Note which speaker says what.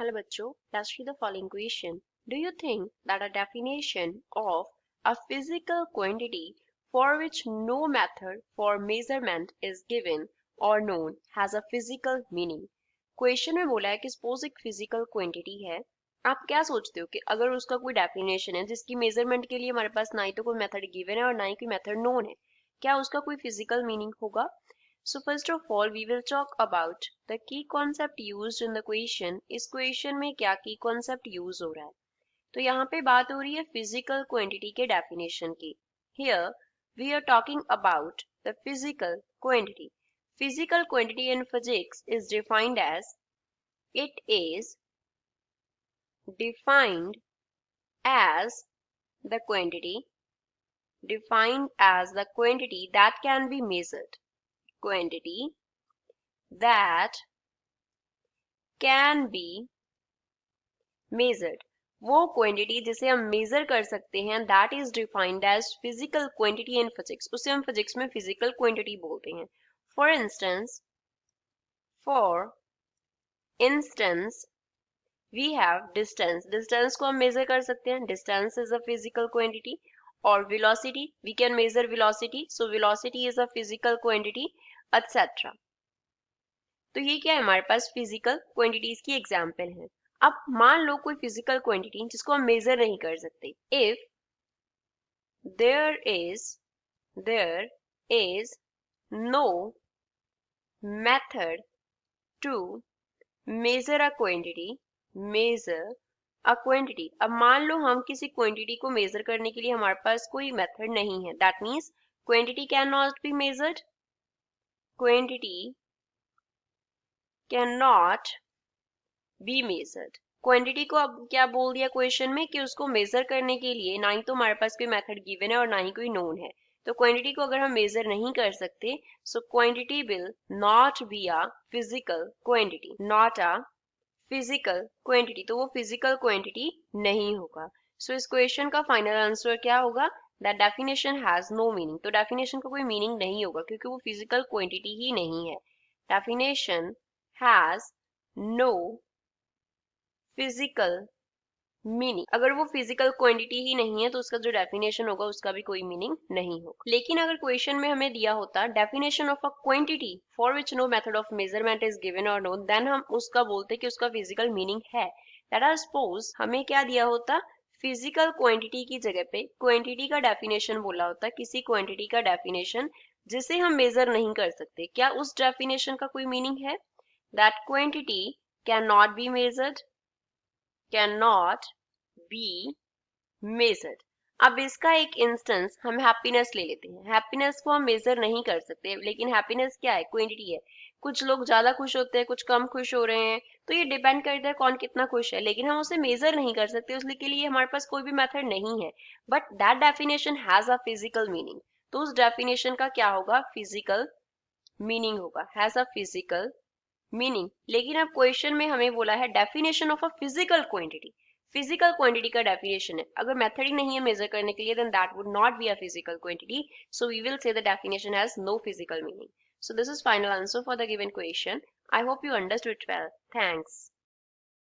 Speaker 1: Hello bachcho, let's read the following question. Do you think that a definition of a physical quantity for which no method for measurement is given or known has a physical meaning? Question में बोला है कि suppose एक physical quantity है, आप क्या सोचते हो कि अगर उसका कोई डेफिनेशन है जिसकी मेजरमेंट के लिए हमारे पास ना ही तो कोई मेथड गिवन है और ना ही कोई मेथड नोन है, क्या उसका कोई फिजिकल मीनिंग होगा? So first of all, we will talk about the key concept used in the question. इस question में क्या key concept use हो रहा है? तो यहाँ पे बात हो रही है physical quantity के definition की. Here we are talking about the physical quantity. Physical quantity in physics is defined as it is defined as the quantity that can be measured. Quantity that can be measured. वो quantity जिसे हम measure कर सकते हैं that is defined as physical quantity in physics, उसे हम physics में physical quantity बोलते हैं. For instance we have distance. Distance को हम मेजर कर सकते हैं, distance is a physical quantity. और velocity, we can measure velocity, so velocity is a physical quantity, etcetera. तो ये क्या है, हमारे पास फिजिकल क्वांटिटीज की एग्जांपल है. अब मान लो कोई फिजिकल क्वांटिटी जिसको हम मेजर नहीं कर सकते. If there is no method to measure a quantity. अब मान लो हम किसी क्वांटिटी को मेजर करने के लिए हमारे पास कोई मेथड नहीं है, that means quantity can not be measured. Quantity can not be measured. Quantity को अब क्या बोल दिया क्वेश्चन में कि उसको मेजर करने के लिए ना ही तो हमारे पास कोई मेथड गिवन है और ना ही कोई नोन है. तो क्वांटिटी को अगर हम मेजर नहीं कर सकते, so quantity will not be a physical quantity, not a physical quantity. तो वो फिजिकल क्वांटिटी नहीं होगा. सो इस क्वेश्चन का फाइनल आंसर क्या होगा? That definition has no meaning. तो डेफिनेशन का कोई मीनिंग नहीं होगा क्योंकि वो फिजिकल क्वांटिटी ही नहीं है. Definition has no physical meaning. अगर वो फिजिकल क्वांटिटी ही नहीं है तो उसका जो डेफिनेशन होगा उसका भी कोई मीनिंग नहीं होगा. लेकिन अगर क्वेश्चन में हमें दिया होता definition of a quantity for which no method of measurement is given और नोन, देन हम उसका बोलते कि उसका फिजिकल मीनिंग है. दैट आर सपोज हमें क्या दिया होता, फिजिकल क्वांटिटी की जगह पे क्वांटिटी का डेफिनेशन बोला होता, किसी क्वांटिटी का डेफिनेशन जिसे हम मेजर नहीं कर सकते. क्या उस डेफिनेशन का कोई मीनिंग है? That quantity can not be measured, cannot be measured. अब इसका एक इंस्टेंस हम हैप्पीनेस ले लेते हैं. हैप्पीनेस को हम मेजर नहीं कर सकते, लेकिन हैप्पीनेस क्या है? क्वांटिटी है. कुछ लोग ज्यादा खुश होते हैं, कुछ कम खुश हो रहे हैं, तो ये डिपेंड करता है कौन कितना खुश है, लेकिन हम उसे मेजर नहीं कर सकते, उसके लिए हमारे पास कोई भी मेथड नहीं है. But that definition has a physical meaning. तो उस डेफिनेशन का क्या होगा? फिजिकल मीनिंग होगा, हैज अ फिजिकल मीनिंग. लेकिन अब क्वेश्चन में हमें बोला है definition of a physical quantity. Physical quantity का डेफिनेशन है, अगर मेथड ही नहीं है मेजर करने के लिए, then that would not be a physical quantity. So we will say the definition has no physical meaning. So this is final answer for the given question. I hope you understood well. Thanks.